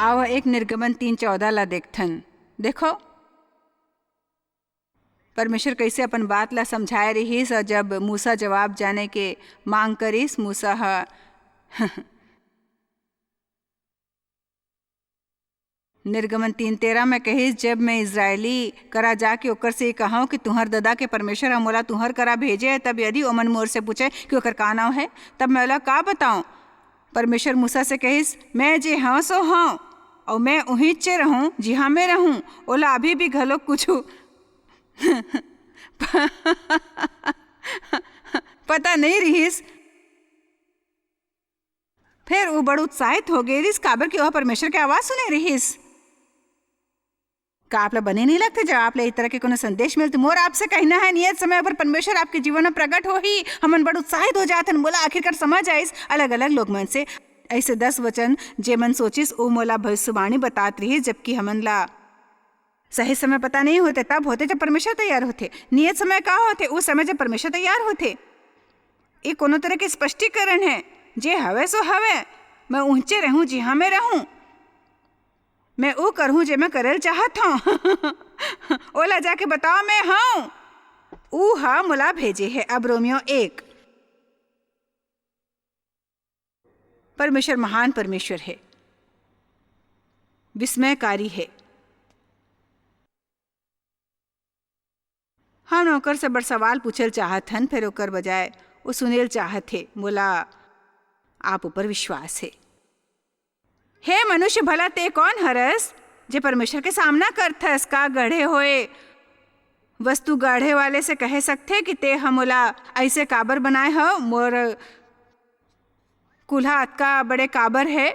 आवा एक निर्गमन 3:14 ला देखथन। देखो परमेश्वर कैसे अपन बात ला समझाए रहीस, और जब मूसा जवाब जाने के मांग करिस, मूसा निर्गमन 3:13 में कहिस, जब मैं इजरायली करा जाके ओकर से कहूँ कि तुहर ददा के परमेश्वर हम मोला तुहर करा भेजे है, तब यदि ओमन मोर से पूछे कि ओकर का नाम है, तब मैं ओला का बताऊँ। परमेश्वर मूसा से कहिस, मैं जे हाँ सो हाँ, और मैं उहीं चे रहूँ जिहाँ मैं रहूँ। ओला अभी भी घलो कुछ पता नहीं रहीस। फिर वो बड़ उत्साहित हो गई रिस, काबर की वह परमेश्वर के आवाज सुने रहीस। का आप ला बने नहीं लगते जब आप ला इस तरह के कोनो संदेश मिलते। मोर आपसे कहना है, नियत समय पर परमेश्वर आपके जीवन में प्रकट हो ही हमन बड़ उत्साहित हो जाते हैं। बोला आखिरकार समझ आइस अलग अलग लोग मन से ऐसे 10 वचन जे मन सोचिस ओ मोला भविष्यवाणी बतात रही, जबकि हमन ला सही समय पता नहीं होते। तब होते जब परमेश्वर तैयार होते। नियत समय का होते? उस समय जब परमेश्वर तैयार होते। ये कोनो तरह के स्पष्टीकरण है, जे हवे सो हवे, मैं ऊंचे रहूं जिहाँ मैं रहूं, मैं वो करूं जे मैं करल चाहत हूं। ओला जाके बताओ मैं हूं, ऊ हा मुला भेजे है। अब रोमियो 1। परमेश्वर महान परमेश्वर है, विस्मयकारी है। हम ओकर से बड़ सवाल पूछल चाहत हन, फिर ओकर बजाय वो सुनेल चाहत है। बोला आप ऊपर विश्वास है। हे मनुष्य, भला ते कौन हरस जे परमेश्वर के सामना करथस? का गढ़े होए वस्तु गढ़े वाले से कह सकथे कि ते हमोला ऐसे काबर बनाए हो? मोर कुल्हा अतका बड़े काबर है,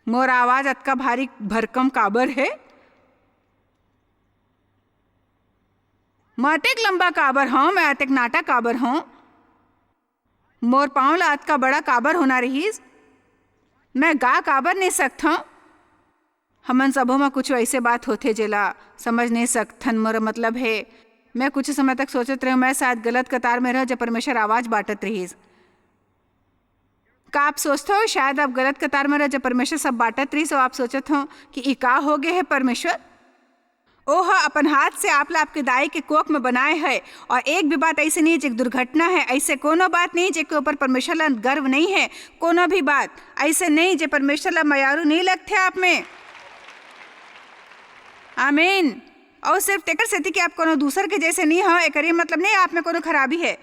मोर आवाज अतका भारी भरकम काबर है, मैं अतेक लंबा काबर हूँ, मैं अतेक नाटा काबर हूँ, मोर पाँव ला अतका बड़ा काबर होना रहीस, मैं गा काबर नहीं सकता। हमन सबों में कुछ ऐसे बात होते जेला समझ नहीं सकथन। मोर मतलब है, मैं कुछ समय तक सोचत रही मैं शायद गलत कतार में रह जब परमेश्वर आवाज बांटत रहीस। का आप सोचते हो शायद आप गलत कतार में रह जब परमेश्वर सब बांटत रहीस, और आप सोचत हो कि ई का हो गए है परमेश्वर? ओह अपन हाथ से आप ला आपके दाई के कोख में बनाए है, और एक भी बात ऐसे नहीं जो दुर्घटना है, ऐसे कोनो बात नहीं जे के ऊपर परमेश्वर ला गर्व नहीं है। कोनो भी बात ऐसे नहीं जे परमेश्वर ला मयारू नहीं लगते आप में। आमीन। और सिर्फ तेकर सेती कि आप कोनो दूसर के जैसे नहीं हो, एक मतलब नहीं आप में कोनो खराबी है।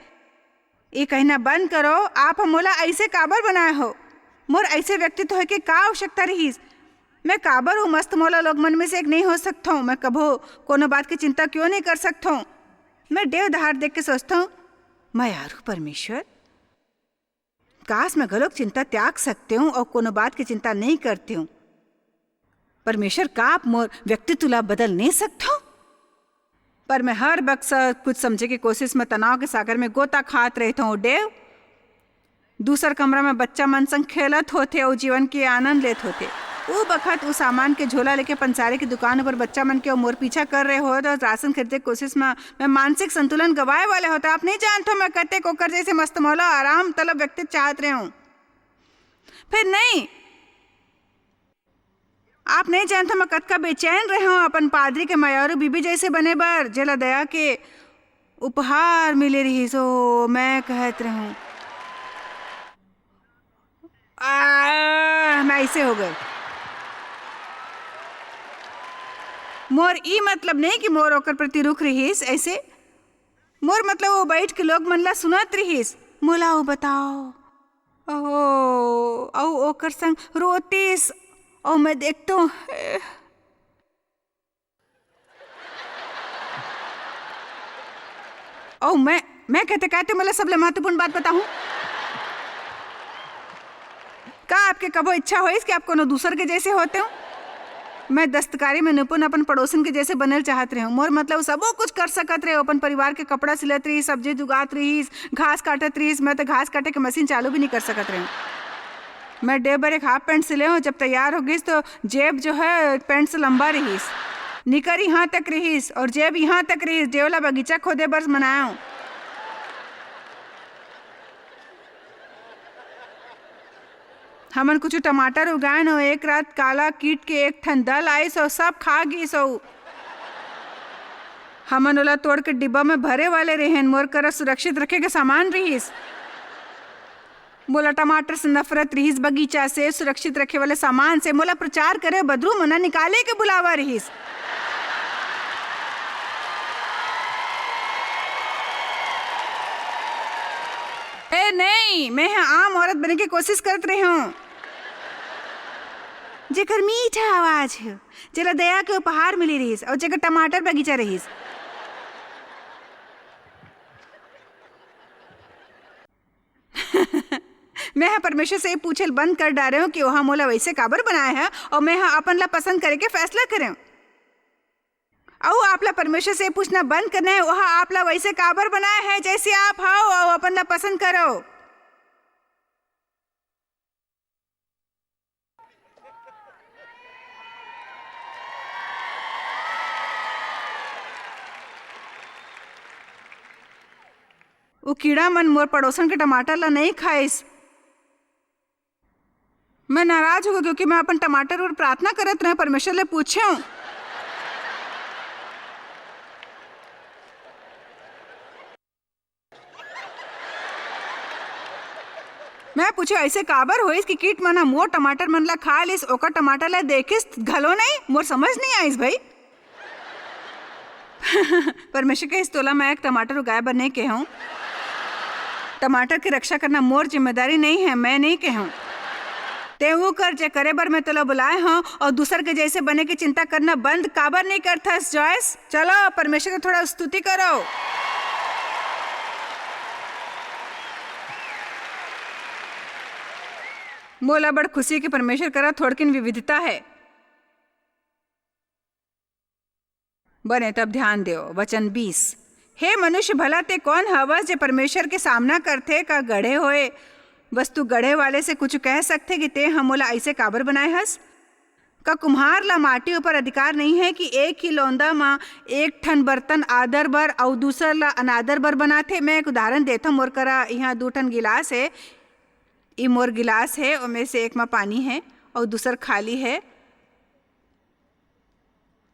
ये कहना बंद करो, आप मोला ऐसे काबर बनाए हो, मोर ऐसे व्यक्तित्व है कि का आवश्यकता रहीस। मैं काबर हूँ मस्त मोला लोग मन में से एक नहीं हो सकता हूँ। मैं कभो कोनो बात की चिंता क्यों नहीं कर सकता हूँ। मैं देव दहाड़ देख के सोचता हूँ मैं यार हूँ परमेश्वर, काश मैं गलोक चिंता त्याग सकते हूँ और कोनो बात की चिंता नहीं करती हूँ। परमेश्वर का आप मोर व्यक्तित्व ला बदल नहीं सकता हूँ, पर मैं हर वक्त कुछ समझे की कोशिश में तनाव के सागर में गोता खात रहता हूँ। देव दूसर कमरा में बच्चा मन संग खेलत होते और जीवन के आनंद लेत होते। वो बखत उस सामान के झोला लेके पंसारे की दुकान पर बच्चा मन के मोर पीछा कर रहे हो तो राशन खरीदने की कोशिश में मैं मानसिक संतुलन गवाए वाले होता। आप नहीं जानते मैं कहते कोकर जैसे मस्त मौला आराम तलब व्यक्ति चाहत रहे हूँ। फिर नहीं, आप नहीं जानते मैं कतका बेचैन रहे हूँ अपन पादरी के मयारू बीबी जैसे बने बर जेला दया के उपहार मिले रही। सो मैं कहत रहूँ मैं ऐसे हो गए। मोर ई मतलब नहीं कि मोर ओकर प्रति रुख रहीस, ऐसे मोर मतलब वो बैठ के लोग मन ला सुनत रहीस, मोला वो बताओ ओ ओकर संग रोतीस और मैं देखता हूँ ओ मैं कहते कहते मतलब सबले महत्वपूर्ण बात बताऊं। का आपके कबो इच्छा होइस कि आप कोनो दूसर के जैसे होते हो? मैं दस्तकारी में निपुण अपन पड़ोसन के जैसे बनल चाहत रहे हूँ। मोर मतलब सबो कुछ कर सकत रहे, अपन परिवार के कपड़ा सिलत रही, सब्जी जुगात रही, घास काटत रही। मैं तो घास काटे के मशीन चालू भी नहीं कर सकत रही। मैं डे भर एक हाफ पैंट सिले हूँ, जब तैयार हो गई तो जेब जो है पैंट से लंबा रहीस, निकर यहाँ तक रहीस और जेब यहाँ तक रहीस। जेवला बगीचा खोदे बरस मनाया हूँ। हमन कुछ टमाटर उगाए हो, एक रात काला कीट के एक ठन दल आई सो सब खा गई सो। हमन ओला तोड़ के डिब्बा में भरे वाले रहेन, मोर करा सुरक्षित रखे के सामान रहीस। मोला टमाटर से नफरत रहीस, बगीचा से सुरक्षित रखे वाले सामान से मोला प्रचार करे बदरू मना निकाले के बुलावा रहीस। ए नहीं, मैं आम औरत बने की कोशिश करत रही हूँ, जेकर मीठा आवाज है, जेला दया के उपहार मिली रहीस और जेकर टमाटर बगीचा रहीस। मैं परमेश्वर से पूछल बंद कर डाले हूँ कि वहाँ मोला वैसे काबर बनाए हैं और मैं अपन ला पसंद करे के फैसला करें। और आपला परमेश्वर से पूछना बंद करना है वहाँ आपला वैसे काबर बनाए हैं जैसे आप हो और अपन ला पसंद करो। वो कीड़ा मन मोर पड़ोसन के टमाटर ला नहीं खाइस। मैं नाराज हो क्योंकि मैं अपन टमाटर और प्रार्थना करत रहे, परमेश्वर ले पूछे हूँ। मैं पूछे ऐसे काबर होइस कि कीट मना मोर टमाटर मन ला खा लिस, ओकर टमाटर ला देखिस घलो नहीं, मोर समझ नहीं आइस भाई। परमेश्वर के इस तोला मैं एक टमाटर उगाए बनने के हूँ। टमाटर की रक्षा करना मोर जिम्मेदारी नहीं है, मैं नहीं कहूँ। ते वो कर जे करे बर मैं तोला बुलाए हूँ और दूसर के जैसे बने की चिंता करना बंद काबर नहीं करथस जॉयस। चलो परमेश्वर की थोड़ा स्तुति करो। मोला बड़ खुशी के परमेश्वर करा थोड़किन विविधता है। बने तब ध्यान देओ वचन 20। हे मनुष्य भला ते कौन हवस जे परमेश्वर के सामना करथे का गढ़े होए वस्तु गढ़े वाले से कुछ कह सकते कि ते हमोला ऐसे काबर बनाए हस। का कुम्हार ला माटी ऊपर अधिकार नहीं है कि एक ही लौंदा माँ एक ठन बर्तन आदर बर और दूसर ला अनादर बर बनाथे। मैं एक उदाहरण देता हूँ। मोर करा यहाँ 2 ठन गिलास है, ये मोर गिलास है और में से एक में पानी है और दूसर खाली है।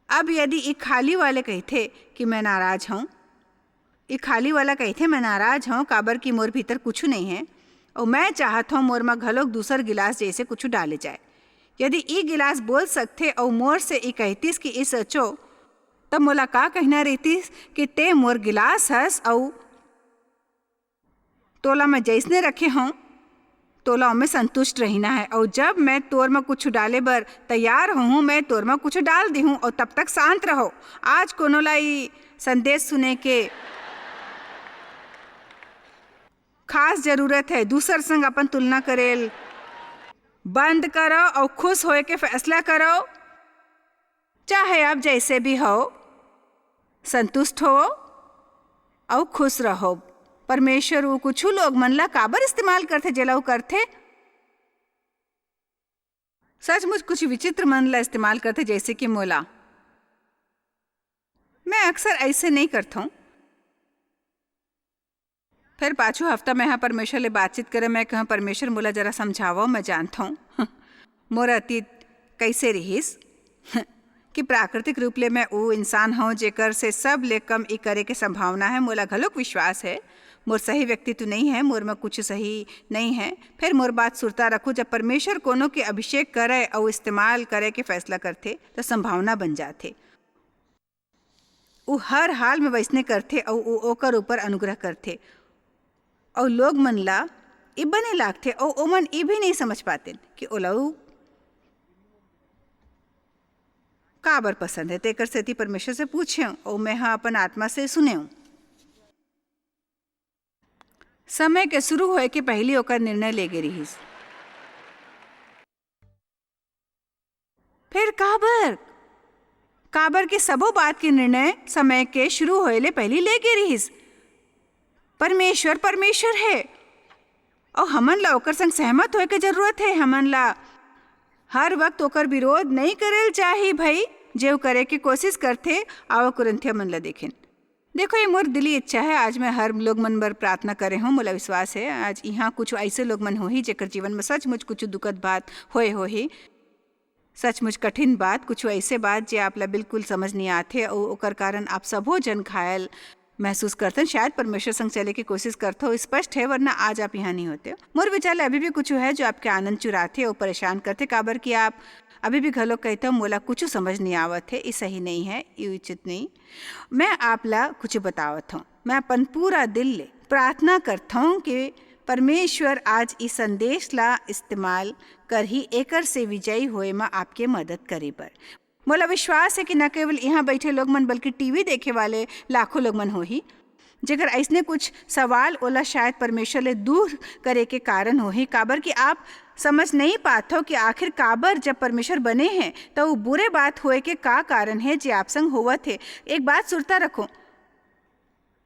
अब यदि ये खाली वाले कहते कि मैं नाराज हूँ, ये खाली वाला कहते मैं नाराज हूँ काबर की मोर भीतर कुछ नहीं है और मैं चाहता हूँ मोर में घलोक दूसर गिलास जैसे कुछ डाले जाए। यदि ये गिलास बोल सकते और मोर से ये कहतीस कि ये सचो, तब मोला का कहना रहतीस कि ते मोर गिलास हस और तोला मैं जैसने रखे हूँ तोला में संतुष्ट रहना है। और जब मैं तोर में कुछ डाले बर तैयार हूँ मैं तोर में कुछ डाल दी हूँ और तब तक शांत रहो। आज कोनो लाई संदेश सुने के खास जरूरत है। दूसर संग अपन तुलना करेल बंद करो और खुश होए के फैसला करो। चाहे आप जैसे भी हो संतुष्ट हो और खुश रहो। परमेश्वर वो कुछ लोग मन ला काबर इस्तेमाल करते जेला करते सचमुच कुछ विचित्र मन ला इस्तेमाल करते जैसे कि मोला। मैं अक्सर ऐसे नहीं करता हूँ। फिर पाछू हफ्ता मैं यहाँ परमेश्वर ले बातचीत करे, मैं कहाँ परमेश्वर मोला जरा समझाओ। मैं जानता हूँ मोर अतीत कैसे रहीस कि प्राकृतिक रूप ले मैं वो इंसान हूँ जेकर से सब ले कम ई करे के संभावना है। मोला घलोक विश्वास है मोर सही व्यक्तित्व नहीं है, मोर में कुछ सही नहीं है। फिर मोर बात सुरता रखो, जब परमेश्वर कोनो के अभिषेक करे और इस्तेमाल करे के फैसला करते तो संभावना बन जाते। वो हर हाल में वैसने करते और वो ओकर ऊपर अनुग्रह करते और लोग मन ला ई बने लागते और ओ मन ई भी नहीं समझ पाते कि ओलाऊ काबर पसंद है। तेकर सेती परमेश्वर से पूछे और मैं हाँ अपन आत्मा से सुने। समय के शुरू होए के पहले ओकर निर्णय लेगे रहीस। फिर काबर के सबो बात के निर्णय समय के शुरू होए ले पहले लेगे रहीस। परमेश्वर है और हमन ला ओकर संग सहमत होए के जरूरत है। हमन ला हर वक्त ओकर विरोध नहीं करेल चाहिए भाई। जो करे की कोशिश करते आओ कुरिन्थिया मन ला देखें। देखो, ये मोर दिली इच्छा है आज मैं हर लोग मन बर प्रार्थना करे हूँ। मोला विश्वास है आज यहाँ कुछ ऐसे लोग मन होही जेकर जीवन में सचमुच कुछ दुखद बात होए होही, सचमुच कठिन बात, कुछ ऐसे बात जे आपला बिल्कुल समझ नहीं आते और ओकर कारण आप सबो जन घायल महसूस करते हैं। शायद परमेश्वर संग चले की कोशिश करते हो, स्पष्ट है, वरना आज आप यहाँ नहीं होते। मोर विचार अभी भी कुछ है जो आपके आनंद चुराते और परेशान करते, काबर कि आप अभी भी घलो कहते हो मोला कुछ समझ नहीं आवत है, ये सही नहीं है, ये उचित नहीं। मैं आपला कुछ बतावत हूँ। मैं अपन पूरा दिल ले प्रार्थना करता हूँ कि परमेश्वर आज इस संदेश ला इस्तेमाल कर ही एकर से विजयी होए में आपके मदद करे पर। मोला विश्वास है कि न केवल यहाँ बैठे लोग मन बल्कि टीवी देखे वाले लाखों लोग मन होही जेकर ऐसने कुछ सवाल ओला शायद परमेश्वर ले दूर करे के कारण होही, काबर कि आप समझ नहीं पाते हो कि आखिर काबर जब परमेश्वर बने हैं तो वो बुरे बात होए के का कारण है जे आप संग होवत है। एक बात सुरता रखो,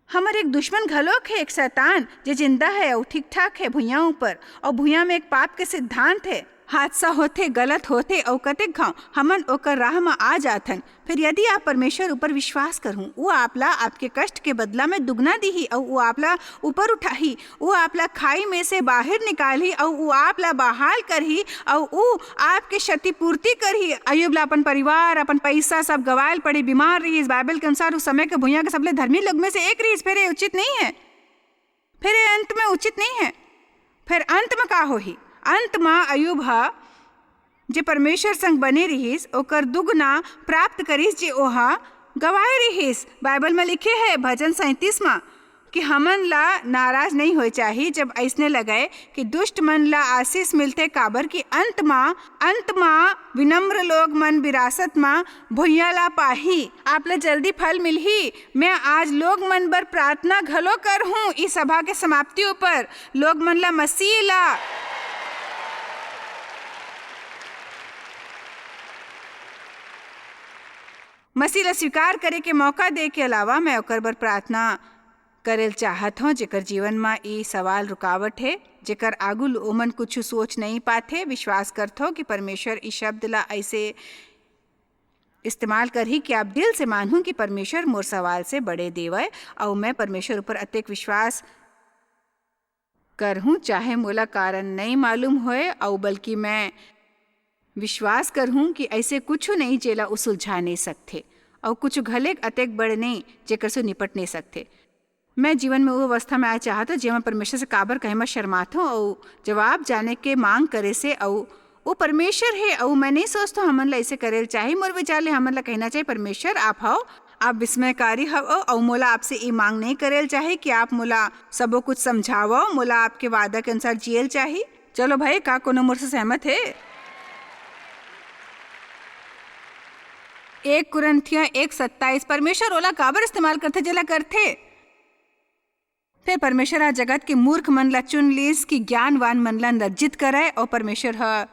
हमारे एक दुश्मन घलोक है, एक शैतान जे जिंदा है और ठीक ठाक है भुइयां ऊपर, और भुइयां में एक पाप के सिद्धांत है। हादसा होते गलत होते और कतेक घाव हमन ओकर राह में आ जाथन। फिर यदि आप परमेश्वर ऊपर विश्वास करहूँ, वो आपला आपके कष्ट के बदला में दुगना दीही और वो आपला ऊपर उठाही, वो आपला खाई में से बाहर निकाली और वो आपला बहाल करही और वो आपके क्षतिपूर्ति करही। अयुब ला अपन परिवार अपन पैसा सब गवायल पड़ी, बीमार रही, बाइबल के अनुसार उस समय के भुइयां के सबले धर्मी लोग में से एक रही। फिर ये उचित नहीं है, फिर ये अंत में उचित नहीं है। फिर अंत में का होही? अंत में अयुब हा जे परमेश्वर संग बने रहीस ओकर दुगना प्राप्त करीस जे ओहा गवाए रहीस। बाइबल में लिखे है भजन 37 में कि हमन ला नाराज नहीं होए चाहिए जब ऐसने लगे कि दुष्ट मन ला आशीष मिलते, काबर कि अंत माँ विनम्र लोग मन विरासत माँ भुइया ला पाही, आप ला जल्दी फल मिलही। मैं आज लोग मन बर प्रार्थना घलो कर हूँ इस सभा के समाप्ति ऊपर, लोग मन ला मसीह ला स्वीकार करे के मौका दे के अलावा मैं ओकर बर प्रार्थना करेल चाहत हूँ जेकर जीवन में ये सवाल रुकावट है, जेकर आगू ओमन कुछ सोच नहीं पाते। विश्वास करते हो कि परमेश्वर इस शब्द ला ऐसे इस्तेमाल कर ही कि आप दिल से मानूं कि परमेश्वर मोर सवाल से बड़े देवय और मैं परमेश्वर ऊपर अत्यधिक विश्वास कर हूँ, चाहे मोला कारण नहीं मालूम होए और बल्कि मैं विश्वास कर हूँ कि ऐसे कुछ नहीं जेला उलझा नहीं सकते और कुछ घलेक अतेक बड़े नहीं जेकर से निपट नहीं सकते। मैं जीवन में वो अवस्था में आए चाहता जेमा परमेश्वर से काबर कहे मैं शर्माता हूँ और जवाब जाने के मांग करे से और वो परमेश्वर है और मैं नहीं सोचता हमन ला ऐसे करेल चाहिए। मोर विचार ले हमन ला कहना चाहिए परमेश्वर आप हो, आप विस्मयकारी हो और मोला आपसे ये मांग नहीं करेल चाहिए कि आप मोला सबो कुछ समझावो, मोला आपके वादा के अनुसार जियल चाहिए। चलो भाई, का कोनो मोर से सहमत है? 1 कुरिन्थियों 1:27 परमेश्वर ओला काबर इस्तेमाल करते जेला करते। फिर परमेश्वर हा जगत के मूर्ख मन ला चुन लीस कि ज्ञानवान मन ला लज्जित करे, और परमेश्वर हा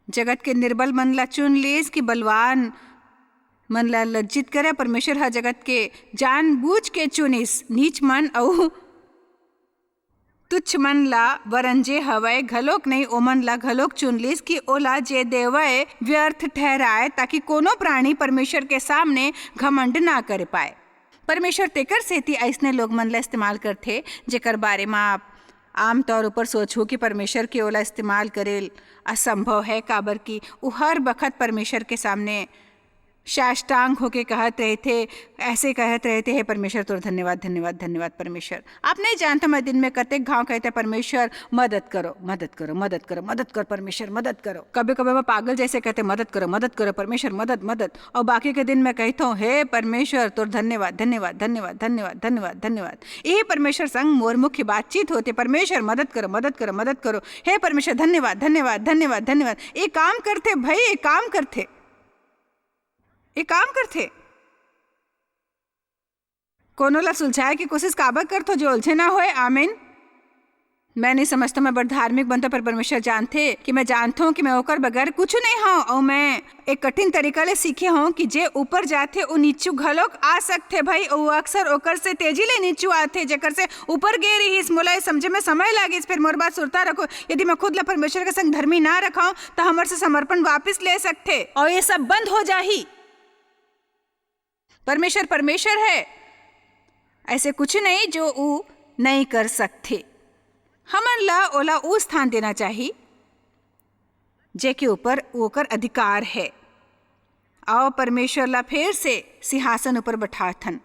जगत के निर्बल मन ला चुन लीस कि बलवान मन ला लज्जित करे। परमेश्वर हा जगत के जानबूझ के चुनिस नीच मन और तुच्छ मन ला वरंजे हवय घलोक नहीं ओमन ला घलोक चुन लीस कि ओला जे देवय व्यर्थ ठहराए, ताकि कोनो प्राणी परमेश्वर के सामने घमंड ना कर पाए। परमेश्वर तेकर सेती ऐसने लोग मन ला इस्तेमाल करते जेकर बारे में आप आमतौर पर सोचो कि परमेश्वर के ओला इस्तेमाल करेल असंभव है, काबर की वो हर बखत परमेश्वर के सामने साष्टांग होके कहत रहे थे, ऐसे कहत रहे थे, हे परमेश्वर तो धन्यवाद धन्यवाद धन्यवाद परमेश्वर। आप नहीं जानते मैं दिन में कतेक घाव कहते परमेश्वर मदद करो मदद करो मदद करो मदद कर परमेश्वर मदद करो। कभी कभी मैं पागल जैसे कहते मदद करो परमेश्वर मदद मदद, और बाकी के दिन मैं कहता हूँ हे परमेश्वर तो धन्यवाद धन्यवाद धन्यवाद धन्यवाद धन्यवाद धन्यवाद। यही परमेश्वर संग मोर मुख्य बातचीत होते, परमेश्वर मदद करो मदद करो मदद करो, हे परमेश्वर धन्यवाद धन्यवाद धन्यवाद धन्यवाद। ये काम करते भाई, ये काम करते, ये काम करते। कोनो ला सुलझाए की कोशिश काबर करते जो उलझे ना होए। आमीन। मैं नहीं समझता मैं बड़ धार्मिक बनता, पर परमेश्वर जानते कि मैं जानता हूँ कि मैं ओकर बगैर कुछ नहीं हूँ, और मैं एक कठिन तरीका ले सीखे हूँ कि जे ऊपर जाते वो नीचू घलोक आ सकते भाई, और अक्सर ओकर से तेजी ले नीचू आते जेकर से ऊपर गे रही। मोला समझे में समय लागे। फिर मोर बात सुनता रखो, यदि मैं खुद ला परमेश्वर के संग धर्मी ना रखाऊं तो हमारे से समर्पण वापिस ले सकते और ये सब बंद हो जाही। परमेश्वर परमेश्वर है, ऐसे कुछ नहीं जो ऊ नहीं कर सकते। हमन ला ओला ऊ स्थान देना चाहिए जे के ऊपर ओकर अधिकार है। आओ परमेश्वर ला फिर से सिंहासन ऊपर बैठाथन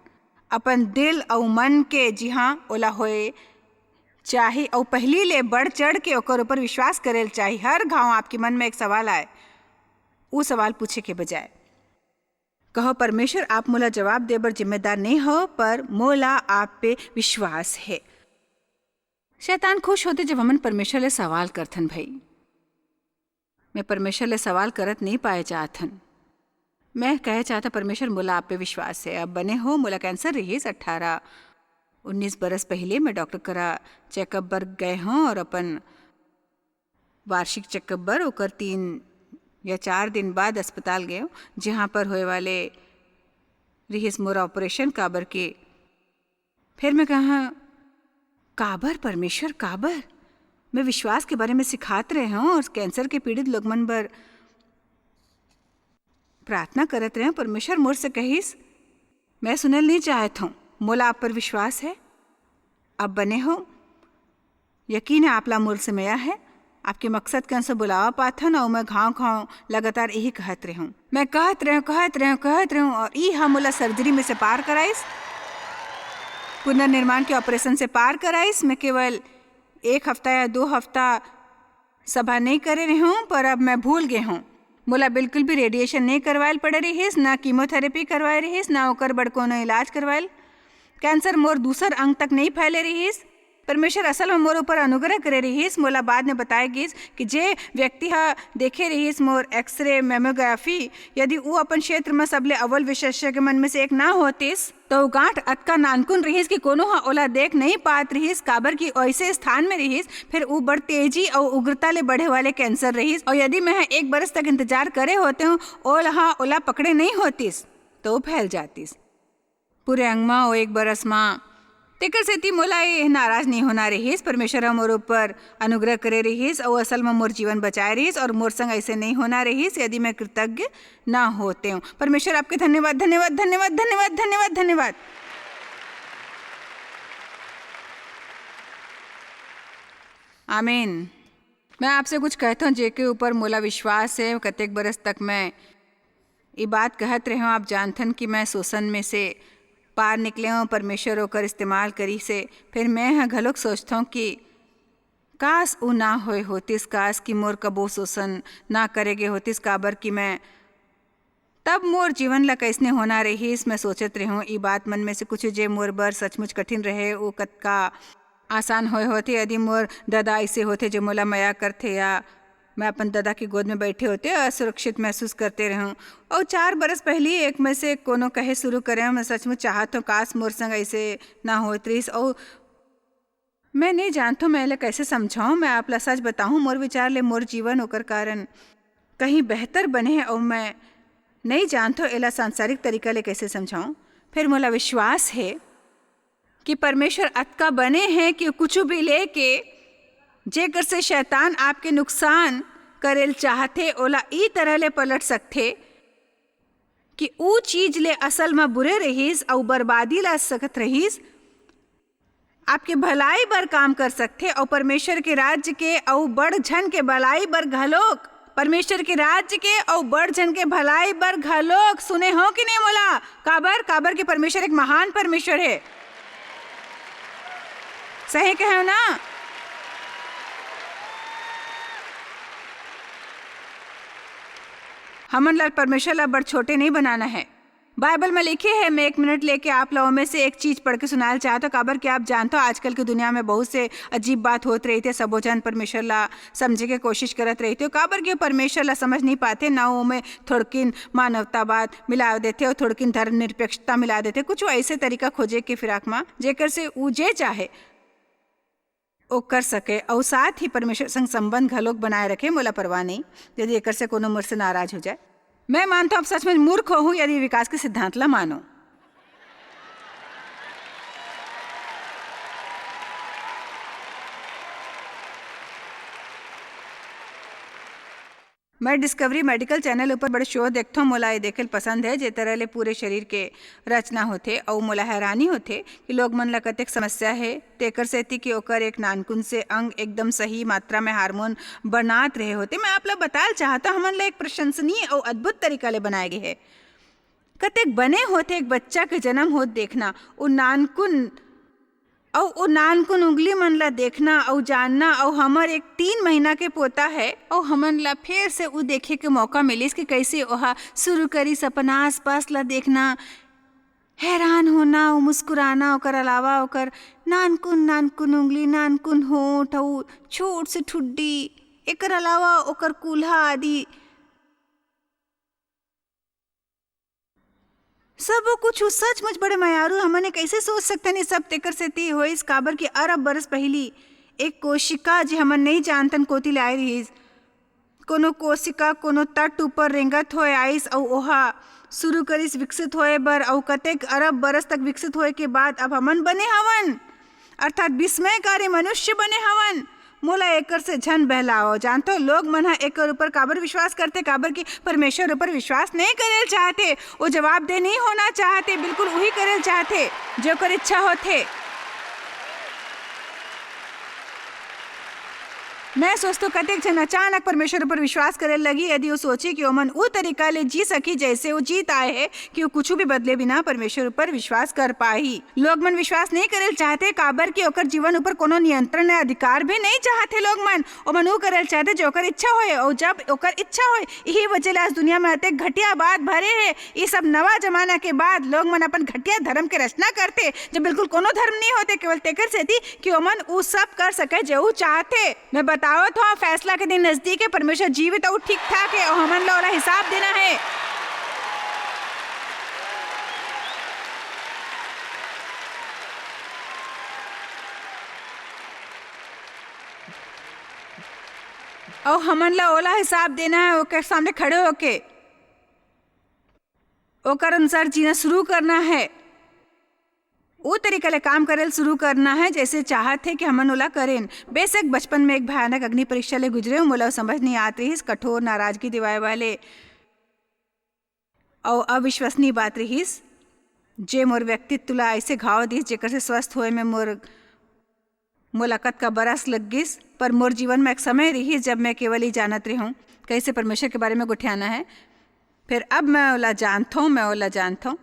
अपन दिल और मन के, जी हाँ ओला होए चाहे और पहली ले बढ़ चढ़ के ओकर ऊपर विश्वास करेल चाहिए। हर घाव आपके मन में एक सवाल आए, वो सवाल पूछे के बजाय कहो परमेश्वर आप मोला जवाब दे बर जिम्मेदार नहीं हो, पर मोला आप पे विश्वास है। शैतान खुश होते जब हमन परमेश्वर ले सवाल करथन। भाई मैं परमेश्वर ले सवाल करत नहीं पाए चाहथन। मैं कहे चाहता परमेश्वर मोला आप पे विश्वास है। अब बने हो मोला कैंसर रही 18-19 बरस पहले मैं डॉक्टर करा चेकअप बर गए हों और अपन वार्षिक चेकअप बर ओकर 3 या 4 दिन बाद अस्पताल गए, जहाँ पर होए वाले रिहिस मोरा ऑपरेशन काबर के। फिर मैं कहा काबर परमेश्वर काबर, मैं विश्वास के बारे में सिखात रहे हूँ और कैंसर के पीड़ित लोग मन बर प्रार्थना करत रहे। परमेश्वर मोर से कहिस मैं सुनल नहीं चाहत हूँ, मोला आप पर विश्वास है। अब बने हो यकीन है आपला मोर से मया है, आपके मकसद के अनुसार बुलावा पाथन और मैं घाव लगातार यही कहत रहे हूँ। मैं कहत रहे हूँ और ई हम मोला सर्जरी में से पार कराइस, पुनर्निर्माण के ऑपरेशन से पार कराइस। मैं केवल 1 हफ्ता या 2 हफ्ता सभा नहीं करे रही हूँ, पर अब मैं भूल गए हूँ। मोला बिल्कुल भी रेडिएशन नहीं करवायल पड़े रहीस, ना कीमोथेरेपी करवाए रहीस, ना ओकर बड़ कोनो इलाज करवायल। कैंसर मोर दूसर अंग तक नहीं फैले रहीस। परमेश्वर असल में मोर ऊपर अनुग्रह करे रहीस। मोला बाद में बताए गिस कि जे व्यक्ति हा देखे रहीस मोर एक्सरे मेमोग्राफी, यदि वो अपन क्षेत्र में सबले अव्वल विशेषज्ञ के मन में से एक ना होतीस तो गांठ अतका नानकुन रहीस कि कोनो हा ओला देख नहीं पात रहीस, काबर की ऐसे स्थान में रहीस। फिर वो बड़ तेजी और उग्रता ले बढ़े वाले कैंसर रहीस, और यदि मैं 1 बरस तक इंतजार करे होते हूँ ओला पकड़े नहीं होतीस तो फैल जातीस पूरे अंग में। और 1 बरस में तेकर सेती मोला ये नाराज नहीं होना रहीस। परमेश्वर मोर ऊपर अनुग्रह करे रहीस और असल में मोर जीवन बचाए रहीस, और मोर संग ऐसे नहीं होना रहीस यदि मैं कृतज्ञ ना होते हूँ। परमेश्वर आपके धन्यवाद धन्यवाद धन्यवाद धन्यवाद धन्यवाद धन्यवाद। आमीन। मैं आपसे कुछ कहता हूँ जेके ऊपर मोला विश्वास है। कतेक बरस तक मैं ये बात कहत रहे हूँ, आप जानथन कि मैं शोषण में से पार निकले हूँ, परमेश्वर होकर इस्तेमाल करी से। फिर मैं हाँ घलोक सोचता हूँ कि काश वो ना होए होतिस, काश कि मोर कबो शोषण ना करेगे होतिस, काबर कि मैं तब मोर जीवन ला कैसने होना रहीस। मैं सोचत रही हूँ ये बात मन में से कुछ जे मोर बर सचमुच कठिन रहे वो कतका आसान होए होते यदि मोर दादा ऐसे होते जो मोला मया करते, या मैं अपन दादा की गोद में बैठे होते असुरक्षित महसूस करते रहूं। और 4 बरस पहले एक में से कोनो कहे शुरू करे, मैं सचमुच चाहत हूँ काश मोर संग ऐसे ना होत रहीस। और मैं नहीं जानता मैं एला कैसे समझाऊँ। मैं आपला सच बताऊँ, मोर विचार ले मोर जीवन ओकर कारण कहीं बेहतर बने है, और मैं नहीं जानता एला सांसारिक तरीका ले कैसे समझाऊँ। फिर मोला विश्वास है कि परमेश्वर अतका बने हैं कि कुछ भी लेके जेकर से शैतान आपके नुकसान करेल चाहते ओला ई तरह ले पलट सकते कि ऊ चीज ले असल में बुरे रहीस और बर्बादी ला सकत रहीस, आपके भलाई बर काम कर सकते और परमेश्वर के राज्य के और बड़ झन के भलाई बर घलोक, परमेश्वर के राज्य के और बड़ झन के भलाई बर घलोक। सुने हो कि नहीं मोला? काबर के परमेश्वर एक महान परमेश्वर है। सही कहे हो ना? हमन ला परमेश्वर ला बड़ छोटे नहीं बनाना है। बाइबल में लिखे है, मैं 1 मिनट लेके आप लोगों में से एक चीज पढ़ के सुनाना चाहता हूँ। काबर कि आप जानते हो आजकल की दुनिया में बहुत से अजीब बात होते रही थे। सबो जन परमेश्वर ला समझे के कोशिश करत रही थे, काबर कि परमेश्वर ला समझ नहीं पाते ना। वो में थोड़किन मानवतावाद मिला देते और थोड़किन धर्मनिरपेक्षता मिला देते, कुछ ऐसे तरीका खोजे के फिराक में जेकर से ऊ जे चाहे ओ कर सके और साथ ही परमेश्वर संग संबंध घलोक बनाए रखे। मोला परवाह नहीं यदि एकर से कोनो मुझसे नाराज हो जाए। मैं मानता हूँ सच में मूर्ख हूँ यदि विकास के सिद्धांत ला मानो। मैं डिस्कवरी मेडिकल चैनल ऊपर बड़े शो देखता हूँ। मोला ये देखे पसंद है जे तरह ले पूरे शरीर के रचना होते और मोला हैरानी होते कि लोग मन ला कतेक समस्या है तेकर सेती कि ओकर एक नानकुन से अंग एकदम सही मात्रा में हार्मोन बनात रहे होते। मैं आप ला बताल चाहता हमन ला एक प्रशंसनीय और अद्भुत तरीका ले बनाए गए है। कतेक बने होते एक बच्चा के जन्म होत देखना, वो नानकुन उंगली मन ला देखना और जानना। और हमर एक 3 महीना के पोता है और हमन ला फिर से वो देखे के मौका मिलिस कि कैसे वहाँ शुरू करी अपना आस पास ला देखना, हैरान होना और मुस्कुराना। ओकर अलावा ओकर नानकुन उंगली, नानकुन होंठ और छोट से ठुड्डी, एकर अलावा ओकर कूल्हा आदि सब वो कुछ सचमुच बड़े मायारू। हमने कैसे सोच सकते नहीं सब तेकर से ती होइस काबर कि अरब बरस पहली एक कोशिका जे हमन नहीं जानतन कोती लाए रहीस। कोनो कोशिका कोनो तट ऊपर रेंगत होए आइस और ओहा शुरू करिस विकसित होए बर और कतेक अरब बरस तक विकसित होए के बाद अब हमन बने हवन, अर्थात विस्मयकारी मनुष्य बने हवन। मोला एकर से झन बहलाओ। जानतो लोग मन हा एकर ऊपर काबर विश्वास करते, काबर कि परमेश्वर ऊपर विश्वास नहीं करेल चाहते, वो जवाब दे नहीं होना चाहते, बिल्कुल वही करेल चाहते जो कर इच्छा होते। मैं सोचतो कतेक जन अचानक परमेश्वर पर विश्वास करे लगी यदि वो सोचे कि ओमन वो तरीका ले जी सकी जैसे वो जीत आए है कि वो कुछ भी बदले बिना परमेश्वर पर विश्वास कर पाही। लोग मन विश्वास नहीं करे चाहते काबर कि ओकर जीवन ऊपर कोनो नियंत्रण या अधिकार भी नहीं चाहते। लोग मन ओमन वो करे चाहते जो ओकर इच्छा होए और जब ओकर इच्छा होए। यही वजह ले आज दुनिया में अतेक घटिया बात भरे है। ये सब नवा जमाना के बाद लोग मन अपन घटिया धर्म के रचना करते जो बिल्कुल कोनो धर्म नहीं होते, केवल तेकर से थी कि ओमन वो सब कर सके जो चाहते। मैं बतावत हूँ फैसला के दिन नजदीक है, परमेश्वर जीवित और ठीक ठाक है और हमन ला हिसाब देना है। और हमन ला ओला हिसाब देना है, ओके सामने खड़े होके ओकर अनुसार जीना शुरू करना है, वो तरीका ले काम करेल शुरू करना है जैसे चाहत है कि हमन ओला करें। बेशक बचपन में एक भयानक अग्नि परीक्षा ले गुजरे हूँ, मोला समझ नहीं आती है कठोर नाराजगी दिवाए वाले और अविश्वसनीय बात रहीस जे मोर व्यक्तित्व ला ऐसे घाव दिस जेकर से स्वस्थ होए में मोर मुलाकात का बरस लग गिस। पर मोर जीवन में एक समय रही जब मैं केवल ही जानत रही हूँ कैसे परमेश्वर के बारे में गुठियाना है। फिर अब मैं ओला जानता हूँ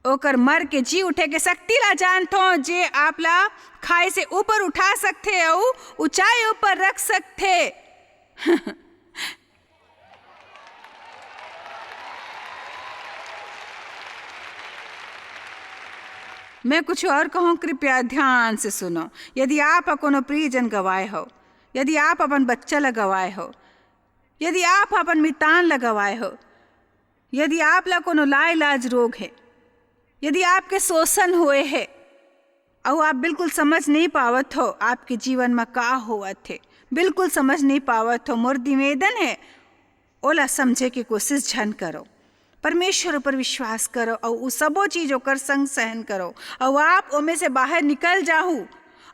ओकर मर के जी उठे के शक्ति ला जानतो जे आप ला खाए से ऊपर उठा सकते और ऊंचाई ऊपर रख सकते। मैं कुछ और कहूँ, कृपया ध्यान से सुनो। यदि आप कोनो प्रियजन गवाए हो, यदि आप अपन बच्चा ला गवाए हो, यदि आप अपन मितान ला गवाए हो, यदि आप ला कोनो लाइलाज रोग है, यदि आपके शोषण हुए है और आप बिल्कुल समझ नहीं पावत हो आपके जीवन में का हुआ थे, बिल्कुल समझ नहीं पावत हो, मोर निवेदन है ओला समझे की कोशिश झन करो। परमेश्वर ऊपर विश्वास करो और वो सबो चीज ओकर संग सहन करो और आप ओमे से बाहर निकल जाहू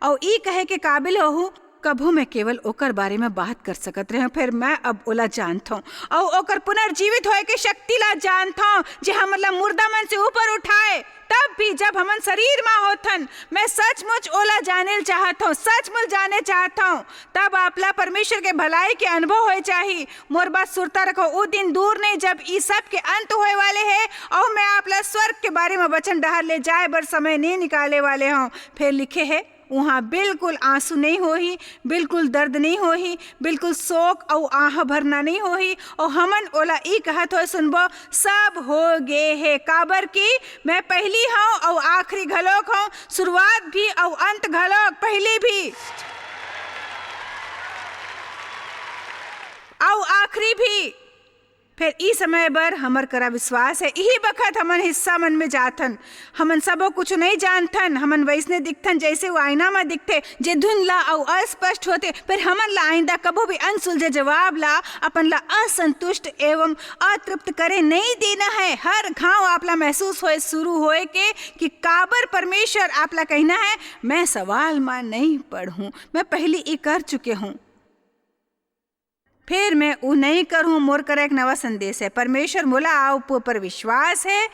और ई कहे के काबिल हो कभू मैं केवल ओकर बारे में बात कर सकत रहे। फिर मैं अब ओला जानता हूँ और ओकर पुनर्जीवित होए के शक्ति ला जानता हूँ जे हमला मुर्दा मन से ऊपर उठाए। तब भी जब हमन शरीर में होथन मैं सचमुच ओला जाने चाहता हूँ, सचमुच जाने चाहता हूँ। तब आपला परमेश्वर के भलाई के अनुभव होए चाहिए। मोर बात सुरता रखो, वो दिन दूर नहीं जब ई सब के अंत होए वाले है और मैं आपला स्वर्ग के बारे में वचन डहर ले जाए बर समय नहीं निकाले वाले हूँ। फिर लिखे है वहाँ बिल्कुल आंसू नहीं होही, बिल्कुल दर्द नहीं होही, बिल्कुल शोक और आह भरना नहीं होही और हमन ओला ई कहत हो सुनबो सब हो गे है काबर की मैं पहली हूँ और आखिरी घलोक हूँ, शुरुआत भी और अंत घलोक, पहली भी और आखिरी भी। फिर ई समय बर हमर करा विश्वास है यही बखत हमन हिस्सा मन में जाथन। हमन सबो कुछ नहीं जानथन, हमन वैसने दिखथन जैसे वो आईना में दिखते जे धुंधला और अस्पष्ट होते। फिर हमन ला आइंदा कबो भी अनसुलझे जवाब ला अपन ला असंतुष्ट एवं अतृप्त करे नहीं देना है। हर घाव आपला महसूस होए शुरू होए के कि काबर परमेश्वर आपला कहना है मैं सवाल में नहीं पढ़ूं, मैं पहले ये कर चुके हूँ। फिर मैं ऊ नहीं करूँ। मोर करे एक नवा संदेश है। परमेश्वर मोला आप ऊपर विश्वास है,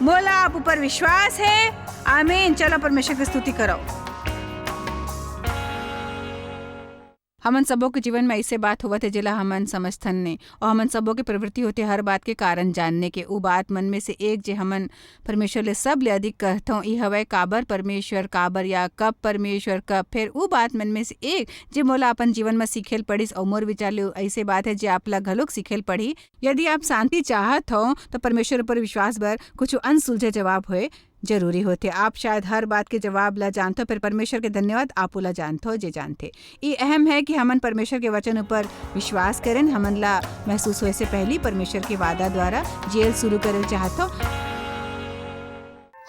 मोला आप ऊपर विश्वास है। आमीन। चलो परमेश्वर की स्तुति करो। हमन सबों के जीवन में ऐसे बात होवत है जिला हमन समझथन ने, और हमन सबों के प्रवृत्ति होते हर बात के कारण जानने के। उ बात मन में से एक जे हमन परमेश्वर ले सब ले अधिक कहथों ई हवय काबर परमेश्वर, काबर या कब परमेश्वर, कब। फिर उ बात मन में से एक जे मोला अपन जीवन में सीखेल पड़िस और मोर विचार ले ऐसे बात है जे आप ला घलोक सीखेल पड़ी। यदि आप शांति चाहत हो तो परमेश्वर पर विश्वास बर कुछ अनसुलझे जवाब होए जरूरी होते। आप शायद हर बात के जवाब ला जानते हो, फिर परमेश्वर के धन्यवाद आप ला जानते हो जे जानते। ये अहम है कि हमन परमेश्वर के वचन ऊपर विश्वास करें। हमन ला महसूस होए से पहले परमेश्वर के वादा द्वारा जेल शुरू करे चाहते हो।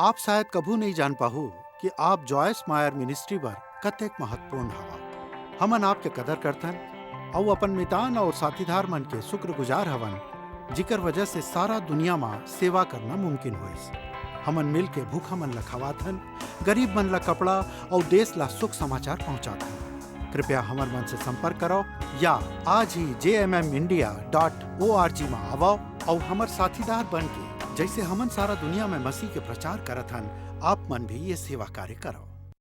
आप शायद कभू नहीं जान पाहु कि आप जॉयस मायर मिनिस्ट्री बर कतेक महत्वपूर्ण हवा। हमन आपके कदर करथन और अपन मितान और साथीदार मन के शुक्रगुजार हवन, जिकर वजह से सारा दुनिया में सेवा करना मुमकिन होइस। हमन मिल के भूखा मन ला खवाथन, गरीब मन ला कपड़ा और देश ला सुख समाचार पहुंचाथन। कृपया हमर मन से संपर्क करो या आज ही jmmindia.org में आओ और हमर साथीदार बन के जैसे हमन सारा दुनिया में मसीह के प्रचार करत हन, आप मन भी ये सेवा कार्य करो।